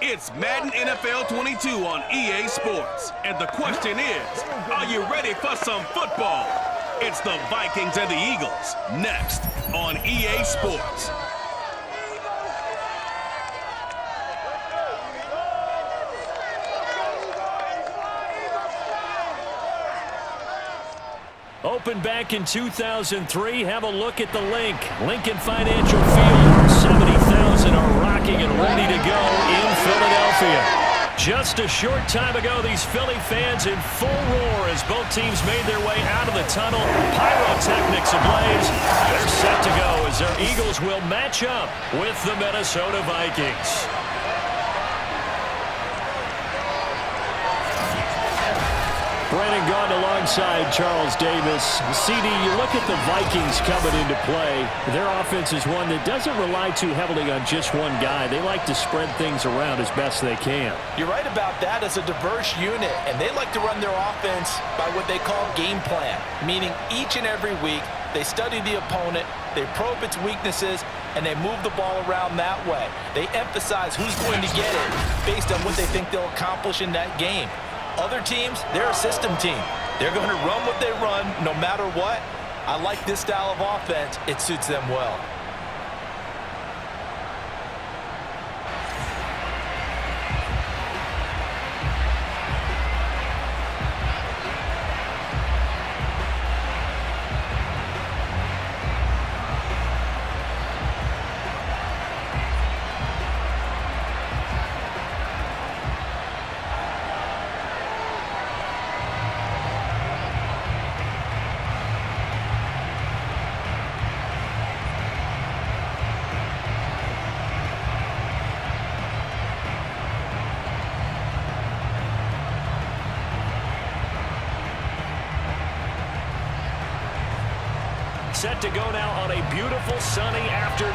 It's Madden NFL 22 on EA Sports. And the question is, are you ready for some football? It's the Vikings and the Eagles, next on EA Sports. Opened back in 2003. Have a look at the link. Lincoln Financial Field. 70,000 are rocking and ready to go in Philadelphia. Just a short time ago, these Philly fans in full roar as both teams made their way out of the tunnel. Pyrotechnics ablaze. They're set to go as their Eagles will match up with the Minnesota Vikings. Brandon Gaughan alongside Charles Davis. CD, you look at the Vikings coming into play. Their offense is one that doesn't rely too heavily on just one guy. They like to spread things around as best they can. You're right about that. As a diverse unit, and they like to run their offense by what they call game plan, meaning each and every week they study the opponent, they probe its weaknesses, and they move the ball around that way. They emphasize who's going to get it based on what they think they'll accomplish in that game. Other teams, they're a system team. They're going to run what they run no matter what. I like this style of offense. It suits them well. Set to go now on a beautiful sunny afternoon.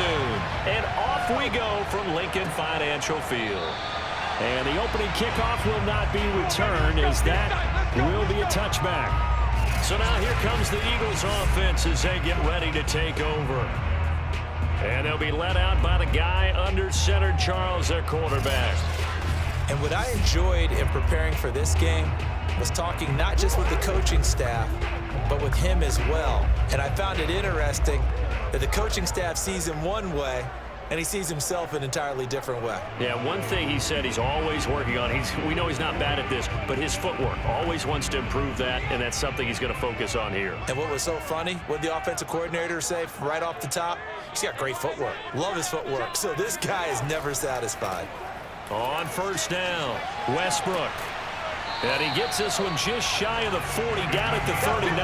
And off we go from Lincoln Financial Field. And the opening kickoff will not be returned as that will be a touchback. So now here comes the Eagles offense as they get ready to take over. And they'll be led out by the guy under center, Charles, their quarterback. And what I enjoyed in preparing for this game was talking not just with the coaching staff, but with him as well. And I found it interesting that the coaching staff sees him one way, and he sees himself an entirely different way. Yeah, one thing he said he's always working on, we know he's not bad at this, but his footwork, always wants to improve that, and that's something he's going to focus on here. And what was so funny, what did the offensive coordinator say right off the top? He's got great footwork. Love his footwork. So this guy is never satisfied. On first down, Westbrook. And he gets this one just shy of the 40, down at the 39.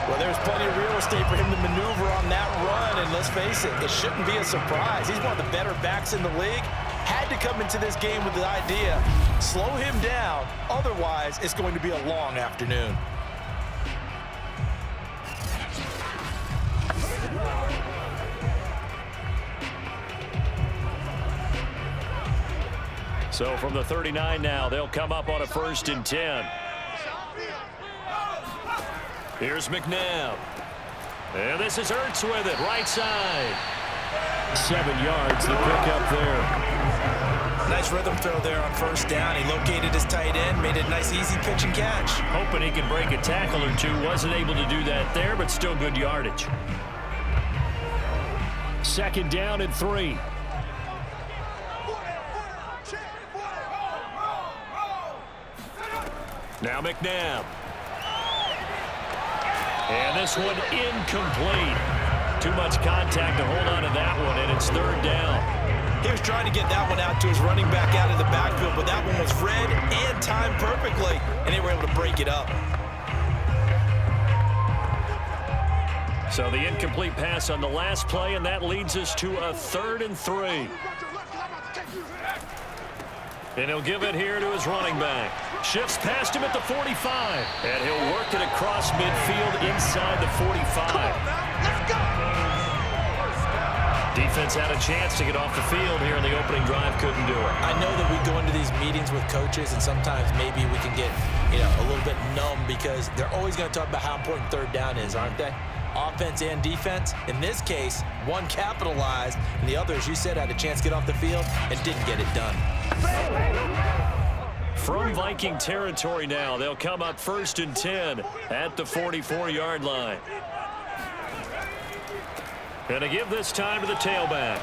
Well, there's plenty of real estate for him to maneuver on that run, and let's face it, it shouldn't be a surprise. He's one of the better backs in the league. Had to come into this game with the idea, slow him down, otherwise it's going to be a long afternoon. So from the 39 now, they'll come up on a 1st and 10. Here's McNabb. And this is Ertz with it, right side. 7 yards, the pickup there. Nice rhythm throw there on first down. He located his tight end, made it a nice easy pitch and catch. Hoping he can break a tackle or two. Wasn't able to do that there, but still good yardage. 2nd down and 3. Now McNabb. And this one incomplete. Too much contact to hold on to that one, and it's 3rd down. He was trying to get that one out to his running back out of the backfield, but that one was read and timed perfectly, and they were able to break it up. So the incomplete pass on the last play, and that leads us to a 3rd and 3. And he'll give it here to his running back. Shifts past him at the 45. And he'll work it across midfield inside the 45. Let's go! Defense had a chance to get off the field here in the opening drive. Couldn't do it. I know that we go into these meetings with coaches, and sometimes maybe we can get, a little bit numb because they're always going to talk about how important 3rd down is, aren't they? offense and defense. In this case, one capitalized, and the other, as you said, had a chance to get off the field and didn't get it done. From Viking territory now, they'll come up 1st and 10 at the 44-yard line. Gonna give this time to the tailback.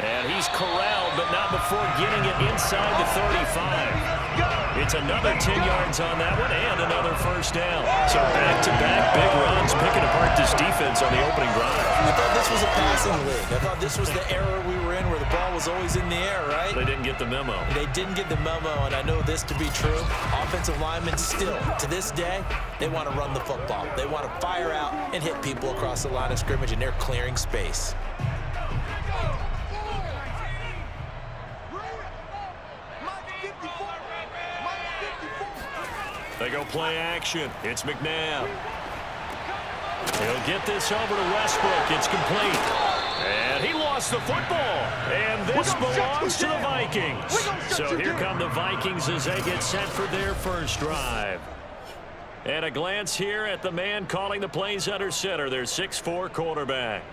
And he's corralled, but not before getting it inside the 35. It's another 10 yards on that one and another first down. So back-to-back big runs picking apart this defense on the opening drive. I thought this was a passing league. I thought this was the era we were in where the ball was always in the air, right? They didn't get the memo. They didn't get the memo, and I know this to be true. Offensive linemen still, to this day, they want to run the football. They want to fire out and hit people across the line of scrimmage, and they're clearing space. They go play action. It's McNabb. He'll get this over to Westbrook. It's complete. And he lost the football. And this belongs to the Vikings. So here come the Vikings as they get set for their first drive. And a glance here at the man calling the plays under center, their 6'4" quarterback.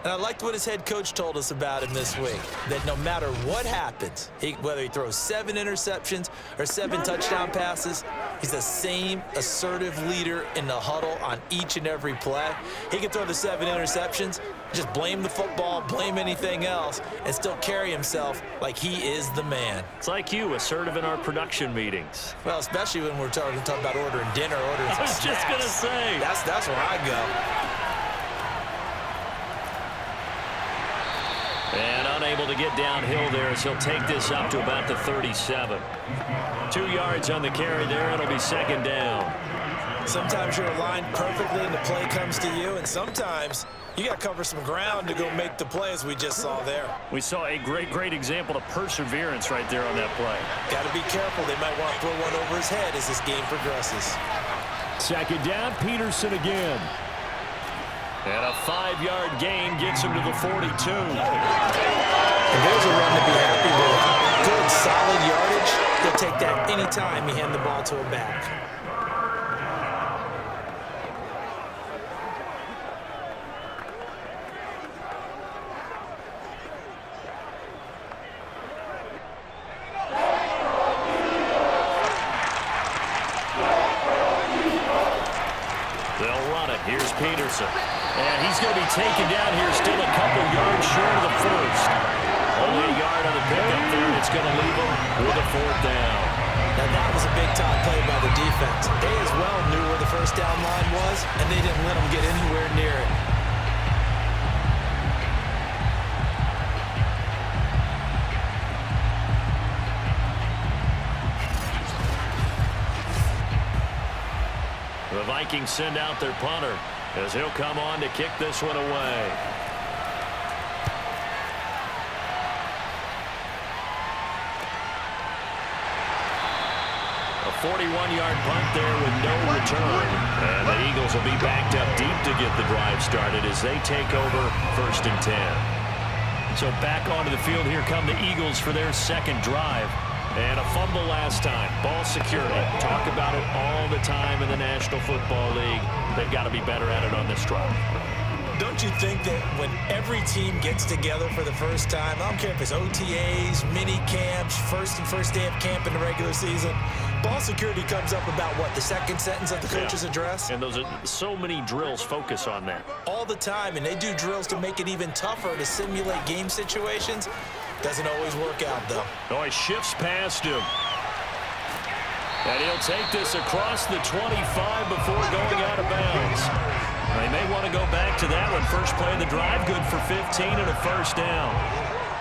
And I liked what his head coach told us about him this week, that no matter what happens, whether he throws 7 interceptions or 7 touchdown passes, he's the same assertive leader in the huddle on each and every play. He can throw the 7 interceptions, just blame the football, blame anything else, and still carry himself like he is the man. It's like you, assertive in our production meetings. Well, especially when we're talking about ordering dinner, ordering some snacks. I was just going to say. That's where I go. And unable to get downhill there as he'll take this up to about the 37. 2 yards on the carry there. It'll be second down. Sometimes you're aligned perfectly and the play comes to you, and sometimes you got to cover some ground to go make the play, as we just saw there. We saw a great example of perseverance right there on that play. Got to be careful. They might want to throw one over his head as this game progresses. Second down, Peterson again. And a 5-yard gain gets him to the 42. And there's a run to be happy with. Good, solid yardage. He'll take that anytime you hand the ball to a back. They'll run it. Here's Peterson. And he's going to be taken down here, still a couple yards short of the first. Only a yard on the pickup there. It's going to leave him with a 4th down. Now that was a big-time play by the defense. They as well knew where the first down line was, and they didn't let them get anywhere near it. The Vikings send out their punter as he'll come on to kick this one away. A 41-yard punt there with no return. And the Eagles will be backed up deep to get the drive started as they take over 1st and 10. So back onto the field, here come the Eagles for their second drive. And a fumble last time. Ball security. Talk about it all the time in the National Football League. They've got to be better at it on this drive. Don't you think that when every team gets together for the first time, I don't care if it's OTAs, mini camps, first day of camp in the regular season, ball security comes up about what, the second sentence of the coach's address? And those are so many drills focus on that. All the time, and they do drills to make it even tougher to simulate game situations. Doesn't always work out, though. Oh, he shifts past him. And he'll take this across the 25 before going out of bounds. They may want to go back to that one. First play of the drive, good for 15 and a first down.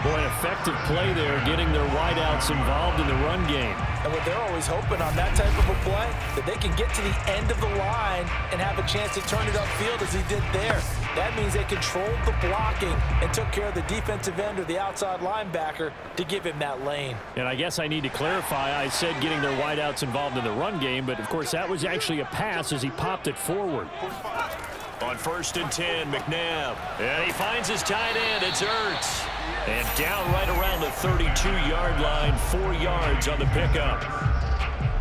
Boy, an effective play there, getting their wideouts involved in the run game. And what they're always hoping on that type of a play, that they can get to the end of the line and have a chance to turn it upfield as he did there. That means they controlled the blocking and took care of the defensive end or the outside linebacker to give him that lane. And I guess I need to clarify, I said getting their wideouts involved in the run game, but of course that was actually a pass as he popped it forward. On 1st and 10, McNabb. And he finds his tight end. It's Ertz. And down right around the 32-yard line, 4 yards on the pickup.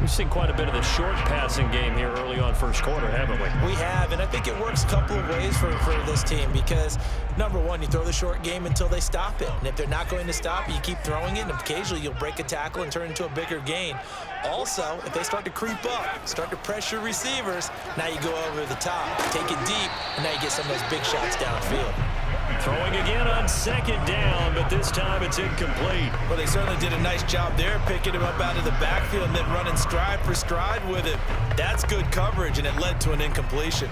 We've seen quite a bit of the short passing game here early on first quarter, haven't we? We have, and I think it works a couple of ways for this team because, number one, you throw the short game until they stop it. And if they're not going to stop it, you keep throwing it, and occasionally you'll break a tackle and turn into a bigger gain. Also, if they start to creep up, start to pressure receivers, now you go over the top, take it deep, and now you get some of those big shots downfield. Throwing again on second down, but this time it's incomplete. Well, they certainly did a nice job there, picking him up out of the backfield and then running stride for stride with him. That's good coverage, and it led to an incompletion.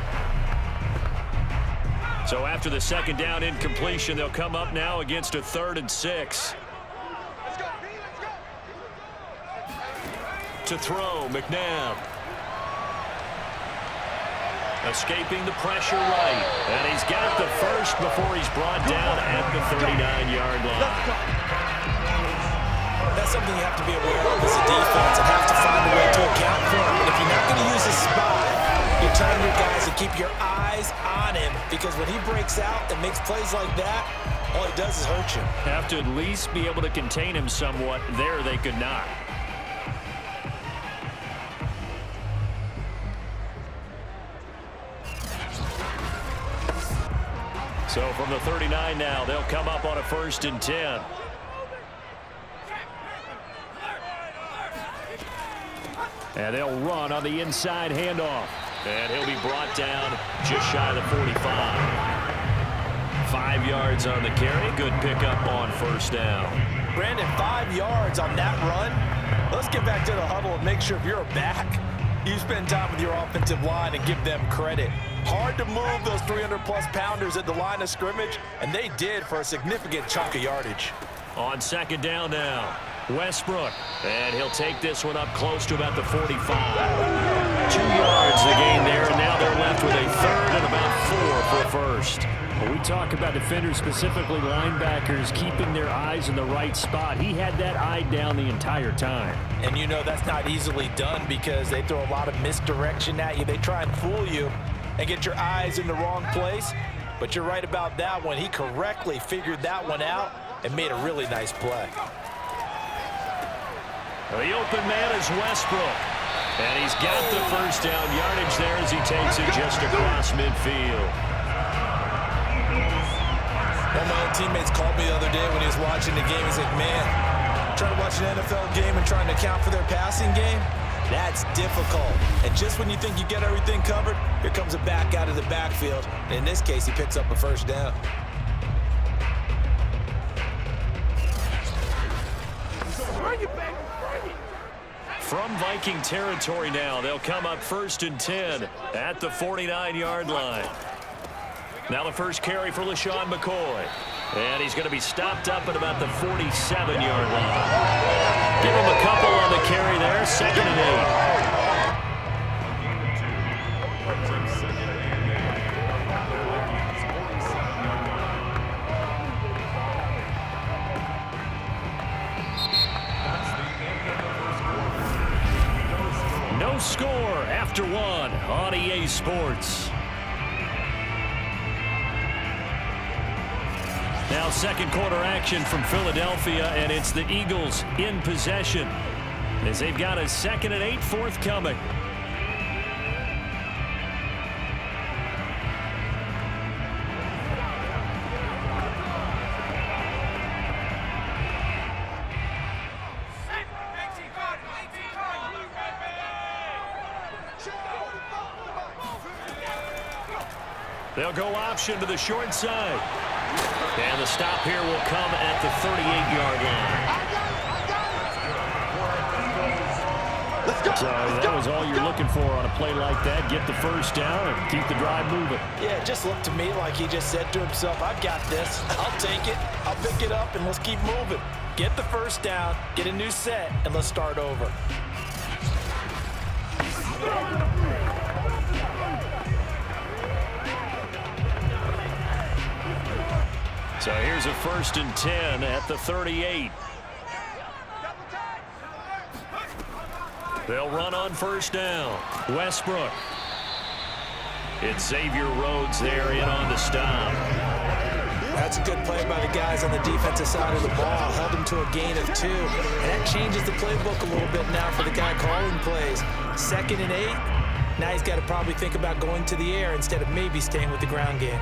So after the second down incompletion, they'll come up now against a 3rd and 6. To throw, McNabb. Escaping the pressure right. And he's got the first before he's brought down at the 39-yard line. That's something you have to be aware of as a defense and have to find a way to account for it. But if you're not going to use a spot, you turn your guys and keep your eyes on him because when he breaks out and makes plays like that, all he does is hurt you. Have to at least be able to contain him somewhat. There they could not. So from the 39 now, they'll come up on a 1st and 10. And they'll run on the inside handoff. And he'll be brought down just shy of the 45. 5 yards on the carry. Good pickup on 1st down. Brandon, 5 yards on that run. Let's get back to the huddle and make sure if you're back, you spend time with your offensive line and give them credit. Hard to move those 300-plus pounders at the line of scrimmage, and they did for a significant chunk of yardage. On 2nd down now, Westbrook. And he'll take this one up close to about the 45. 2 yards the gain there, and now they're left with a 3rd and about 4 for 1st. Well, we talk about defenders, specifically linebackers, keeping their eyes in the right spot. He had that eye down the entire time. And you know that's not easily done because they throw a lot of misdirection at you. They try and fool you and get your eyes in the wrong place. But you're right about that one. He correctly figured that one out and made a really nice play. The open man is Westbrook. And he's got the 1st down yardage there as he takes it just across midfield. One of my own teammates called me the other day when he was watching the game. He's like, man, trying to watch an NFL game and trying to account for their passing game, that's difficult. And just when you think you get everything covered, here comes a back out of the backfield. And in this case, he picks up a 1st down. From Viking territory now, they'll come up 1st and 10 at the 49-yard line. Now the first carry for LaShawn McCoy. And he's going to be stopped up at about the 47-yard line. Give him a couple on the carry there, 2nd and 8. No score after 1 on EA Sports. Now 2nd quarter action from Philadelphia, and it's the Eagles in possession as they've got a 2nd and 8 forthcoming. They'll go option to the short side. And the stop here will come at the 38-yard line. So that was all you're looking for on a play like that. Get the 1st down and keep the drive moving. Yeah, it just looked to me like he just said to himself, I've got this. I'll take it. I'll pick it up, and let's keep moving. Get the 1st down, get a new set, and let's start over. So here's a 1st and 10 at the 38. They'll run on 1st down. Westbrook. It's Xavier Rhodes there in on the stop. That's a good play by the guys on the defensive side of the ball. Held them to a gain of 2. And that changes the playbook a little bit now for the guy calling plays. 2nd and 8. Now he's got to probably think about going to the air instead of maybe staying with the ground game.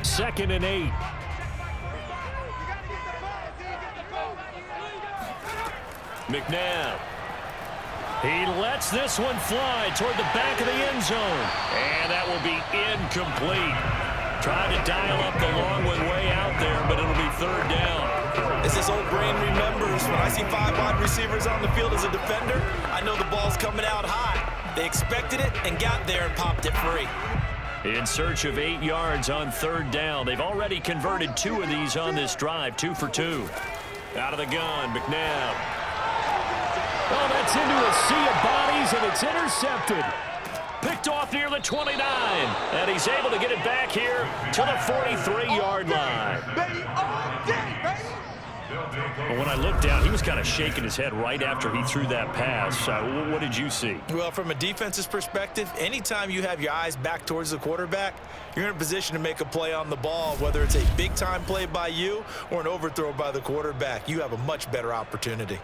Second and 8. McNabb. He lets this one fly toward the back of the end zone. And that will be incomplete. Trying to dial up the long one way out there, but it'll be 3rd down. As this old brain remembers, when I see 5 wide receivers on the field as a defender, I know the ball's coming out high. They expected it and got there and popped it free. In search of 8 yards on 3rd down. They've already converted 2 of these on this drive, 2 for 2. Out of the gun, McNabb. Oh, that's into a sea of bodies, and it's intercepted. Picked off near the 29, and he's able to get it back here to the 43-yard line. Well, when I looked down, he was kind of shaking his head right after he threw that pass. What did you see? Well, from a defense's perspective, anytime you have your eyes back towards the quarterback, you're in a position to make a play on the ball, whether it's a big-time play by you or an overthrow by the quarterback. You have a much better opportunity.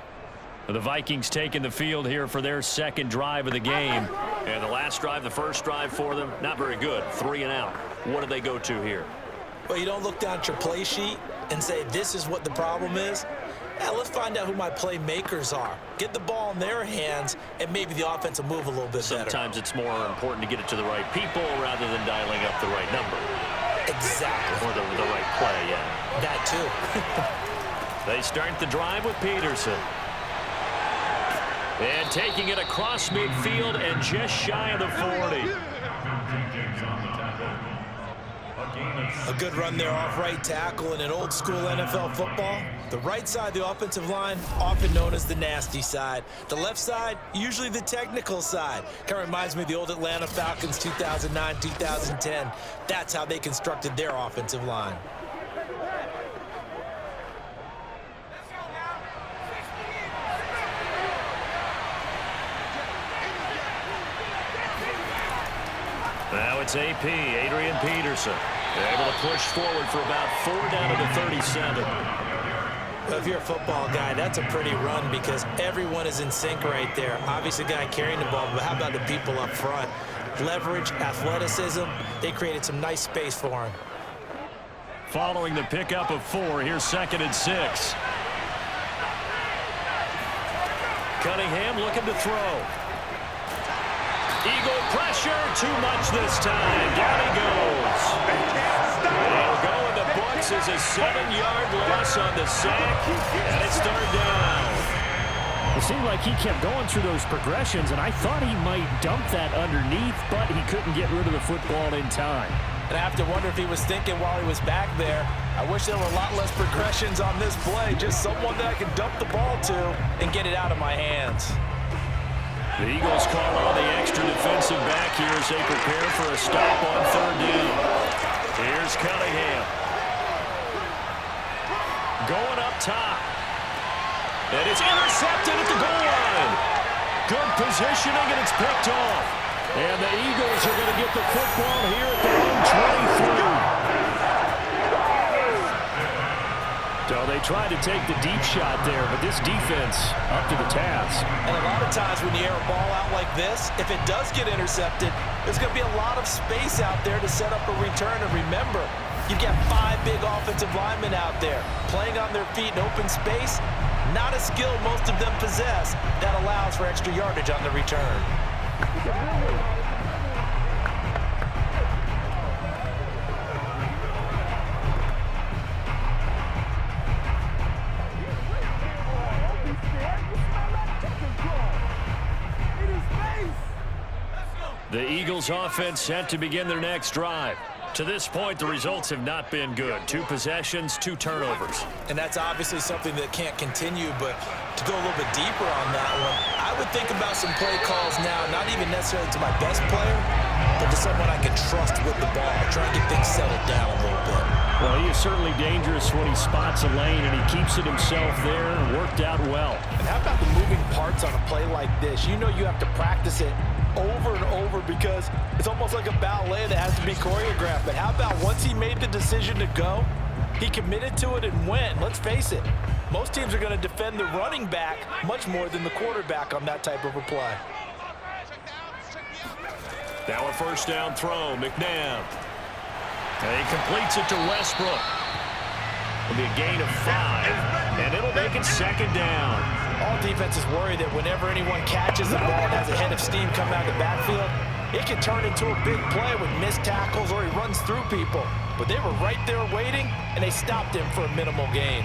The Vikings taking the field here for their 2nd drive of the game. And the last drive, the first drive for them, not very good. 3 and out. What do they go to here? Well, you don't look down at your play sheet and say, this is what the problem is. Now, let's find out who my playmakers are. Get the ball in their hands, and maybe the offense will move a little bit better. Sometimes it's more important to get it to the right people rather than dialing up the right number. Exactly. Or the right play, yeah. That, too. They start the drive with Peterson. And taking it across midfield and just shy of the 40. A good run there off right tackle in an old-school NFL football. The right side of the offensive line, often known as the nasty side. The left side, usually the technical side. Kind of reminds me of the old Atlanta Falcons 2009, 2010. That's how they constructed their offensive line. Now it's AP, Adrian Peterson. They're able to push forward for about 4 down to the 37. Well, if you're a football guy, that's a pretty run because everyone is in sync right there. Obviously, the guy carrying the ball, but how about the people up front? Leverage, athleticism, they created some nice space for him. Following the pickup of 4, here's 2nd and 6. Cunningham looking to throw. Eagle pressure, too much this time. Down he goes. It'll go in the books as a 7-yard loss on the sack, and it's 3rd down. It seemed like he kept going through those progressions, and I thought he might dump that underneath, but he couldn't get rid of the football in time. And I have to wonder if he was thinking while he was back there, I wish there were a lot less progressions on this play, just someone that I can dump the ball to and get it out of my hands. The Eagles call on the extra defensive back here as they prepare for a stop on 3rd down. Here's Cunningham. Going up top. And it's intercepted at the goal line. Good positioning, and it's picked off. And the Eagles are going to get the football here at their own 23. So they tried to take the deep shot there, but this defense up to the task. And a lot of times when you air a ball out like this, if it does get intercepted, there's going to be a lot of space out there to set up a return. And remember, you've got 5 big offensive linemen out there playing on their feet in open space. Not a skill most of them possess that allows for extra yardage on the return. The Eagles offense set to begin their next drive. To this point, the results have not been good. 2 possessions, 2 turnovers. And that's obviously something that can't continue, but to go a little bit deeper on that one, I would think about some play calls now, not even necessarily to my best player, but to someone I can trust with the ball. Try and get things settled down a little bit. Well, he is certainly dangerous when he spots a lane, and he keeps it himself there and worked out well. And how about the moving parts on a play like this? You know you have to practice it over and over because it's almost like a ballet that has to be choreographed. But how about once he made the decision to go, he committed to it and went. Let's face it, most teams are going to defend the running back much more than the quarterback on that type of a play. Now a first down throw, McNabb. And he completes it to Westbrook. It'll be a gain of 5, and it'll make it second down. All defenses worry that whenever anyone catches the ball and has a head of steam coming out of the backfield, it can turn into a big play with missed tackles or he runs through people. But they were right there waiting, and they stopped him for a minimal gain.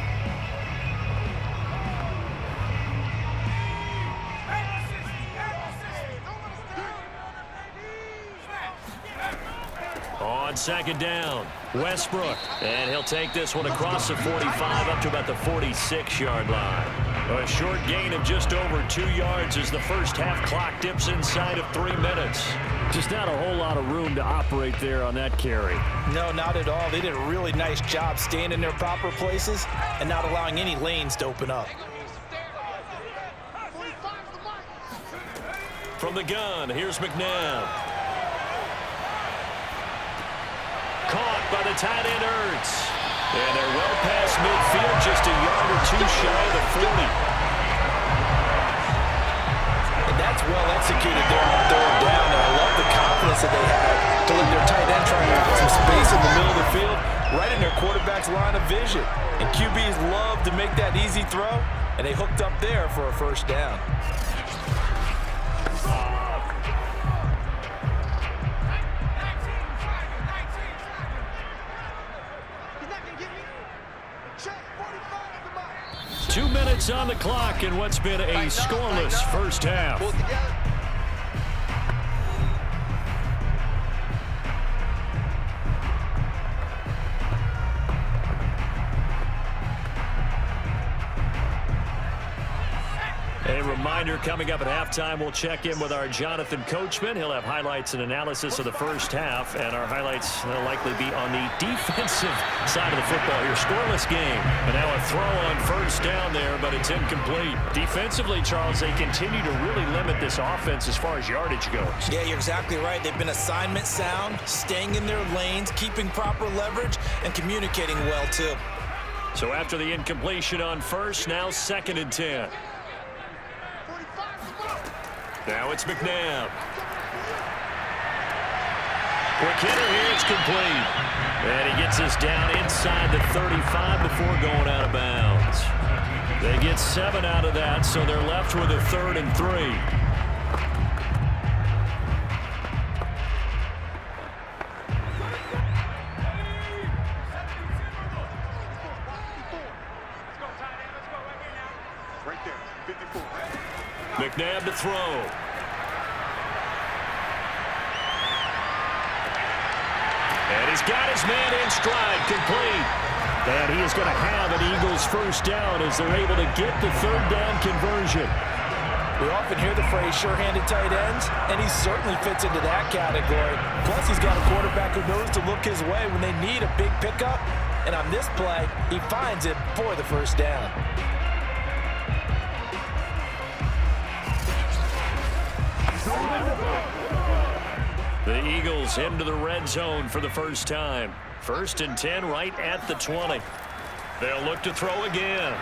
On second down, Westbrook. And he'll take this one across the 45 up to about the 46-yard line. A short gain of just over 2 yards as the first half clock dips inside of 3 minutes. Just not a whole lot of room to operate there on that carry. No, not at all. They did a really nice job staying in their proper places and not allowing any lanes to open up. From the gun, here's McNabb. Caught by the tight end Ertz. And they're well past midfield, just a yard or two shy of the 40. And that's well executed there on third down. And I love the confidence that they have to let their tight end try and have some space in the middle of the field, right in their quarterback's line of vision. And QBs love to make that easy throw, and they hooked up there for a first down. On the clock in what's been a scoreless first half. A reminder, coming up at halftime, we'll check in with our Jonathan Coachman. He'll have highlights and analysis of the first half, and our highlights will likely be on the defensive side of the football here. Scoreless game, and now a throw on first down there, but it's incomplete. Defensively, Charles, they continue to really limit this offense as far as yardage goes. Yeah, you're exactly right. They've been assignment sound, staying in their lanes, keeping proper leverage, and communicating well, too. So after the incompletion on first, now 2nd and 10. Now it's McNabb. Quick hitter here, it's complete. And he gets us down inside the 35 before going out of bounds. They get 7 out of that, so they're left with a 3rd and 3. McNabb to throw. And he's got his man in stride, complete. And he is going to have an Eagles first down as they're able to get the 3rd down conversion. We often hear the phrase sure-handed tight ends, and he certainly fits into that category. Plus, he's got a quarterback who knows to look his way when they need a big pickup. And on this play, he finds it for the first down. The Eagles into the red zone for the first time. 1st and 10 right at the 20. They'll look to throw again.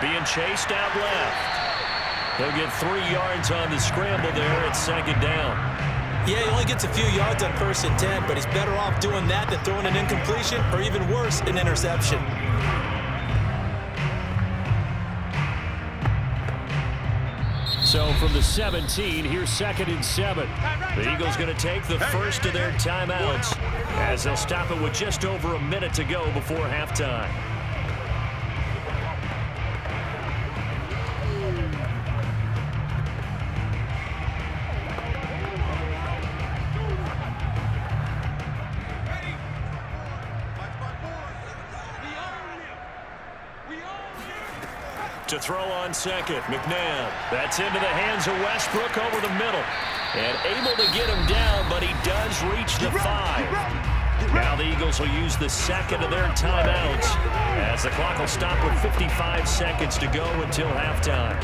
Being chased out left. He'll get 3 yards on the scramble there at 2nd down. Yeah, he only gets a few yards on 1st and 10, but he's better off doing that than throwing an incompletion or even worse, an interception. So from the 17, here's 2nd and 7. The Eagles going to take the first of their timeouts as they'll stop it with just over a minute to go before halftime. To throw on 2nd, McNabb. That's into the hands of Westbrook over the middle. And able to get him down, but he does reach the 5. Now Now the Eagles will use the second of their timeouts as the clock will stop with 55 seconds to go until halftime.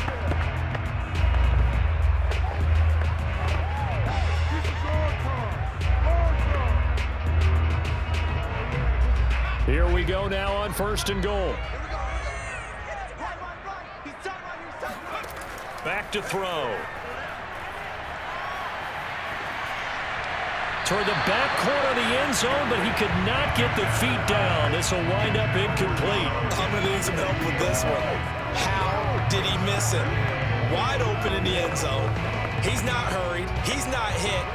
Here we go now on 1st and goal. Back to throw. Toward the back corner of the end zone, but he could not get the feet down. This will wind up incomplete. I'm going to need some help with this one. How did he miss it? Wide open in the end zone. He's not hurried. He's not hit.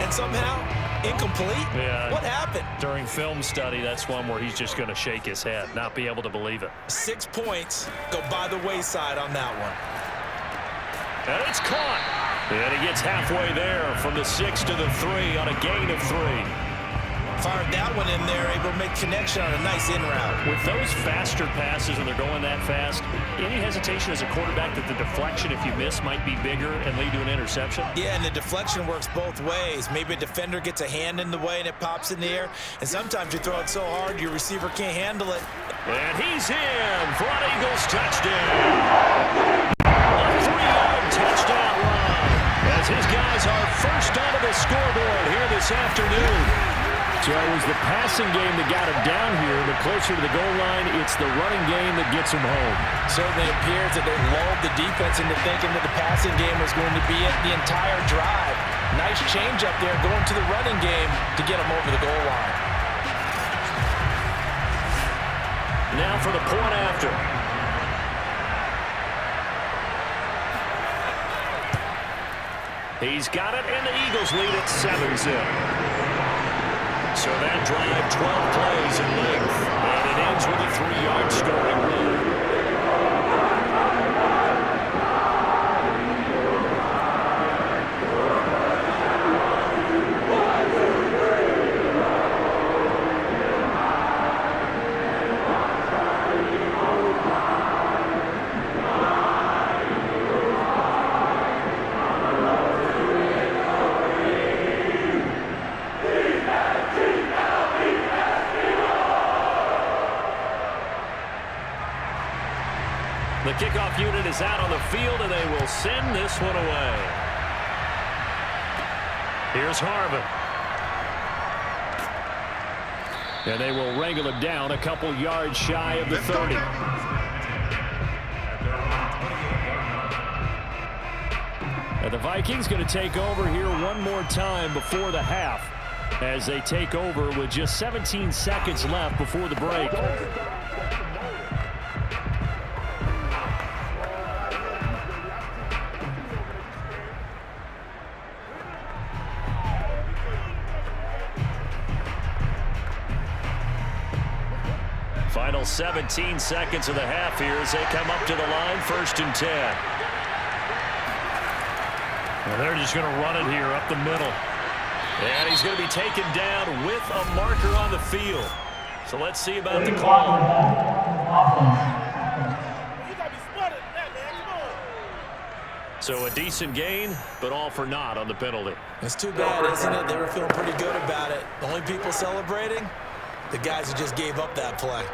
And somehow, incomplete? Yeah. What happened? During film study, that's one where he's just going to shake his head, not be able to believe it. 6 points go by the wayside on that one. And it's caught. And he gets halfway there from the 6 to the 3 on a gain of 3. Fired that one in there, able to make connection on a nice in route. With those faster passes when they're going that fast, any hesitation as a quarterback that the deflection, if you miss, might be bigger and lead to an interception? Yeah, and the deflection works both ways. Maybe a defender gets a hand in the way and it pops in the air. And sometimes you throw it so hard your receiver can't handle it. And he's in for an Eagles touchdown. A 3-yard touchdown run as his guys are first onto the scoreboard here this afternoon. So it was the passing game that got him down here, but closer to the goal line, it's the running game that gets him home. Certainly appears that they lulled the defense into thinking that the passing game was going to be it the entire drive. Nice change up there going to the running game to get him over the goal line. Now for the point after. He's got it, and the Eagles lead at 7-zip. So that drive, 12 plays in length, and it ends with a 3-yard scoring run. The kickoff unit is out on the field, and they will send this one away. Here's Harvin. And they will wrangle him down a couple yards shy of the 30. And the Vikings going to take over here one more time before the half as they take over with just 17 seconds left before the break. Final 17 seconds of the half here as they come up to the line, 1st and 10. And they're just going to run it here up the middle. And he's going to be taken down with a marker on the field. So let's see about the call. So a decent gain, but all for naught on the penalty. It's too bad, isn't it? They were feeling pretty good about it. The only people celebrating, the guys who just gave up that play.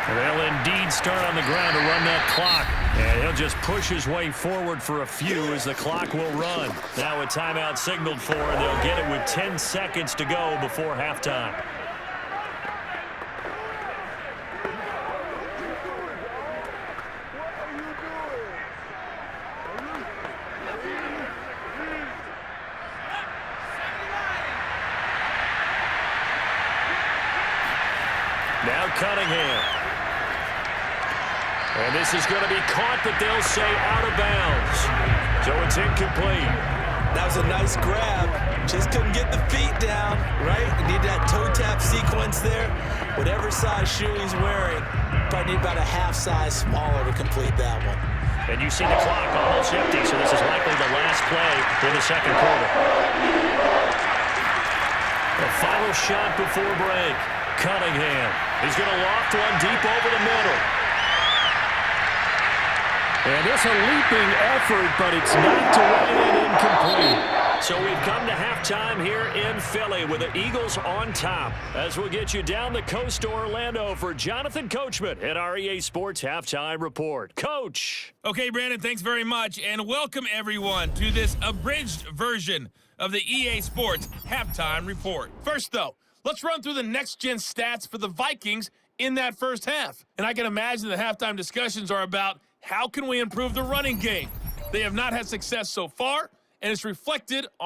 They'll indeed start on the ground to run that clock. And he'll just push his way forward for a few as the clock will run. Now a timeout signaled for, and they'll get it with 10 seconds to go before halftime. Now Cunningham. And this is going to be caught, but they'll say out of bounds. So it's incomplete. That was a nice grab. Just couldn't get the feet down, right? You need that toe tap sequence there. Whatever size shoe he's wearing, probably need about a half size smaller to complete that one. And you see the clock almost empty, so this is likely the last play in the second quarter. The final shot before break. Cunningham. He's going to loft one deep over the middle. And it's a leaping effort, but it's knocked away and incomplete. So we've come to halftime here in Philly with the Eagles on top. As we'll get you down the coast to Orlando for Jonathan Coachman at our EA Sports Halftime Report. Coach. Okay, Brandon, thanks very much, and welcome everyone to this abridged version of the EA Sports Halftime Report. First, though, let's run through the next-gen stats for the Vikings in that first half. And I can imagine the halftime discussions are about how can we improve the running game. They have not had success so far, and it's reflected on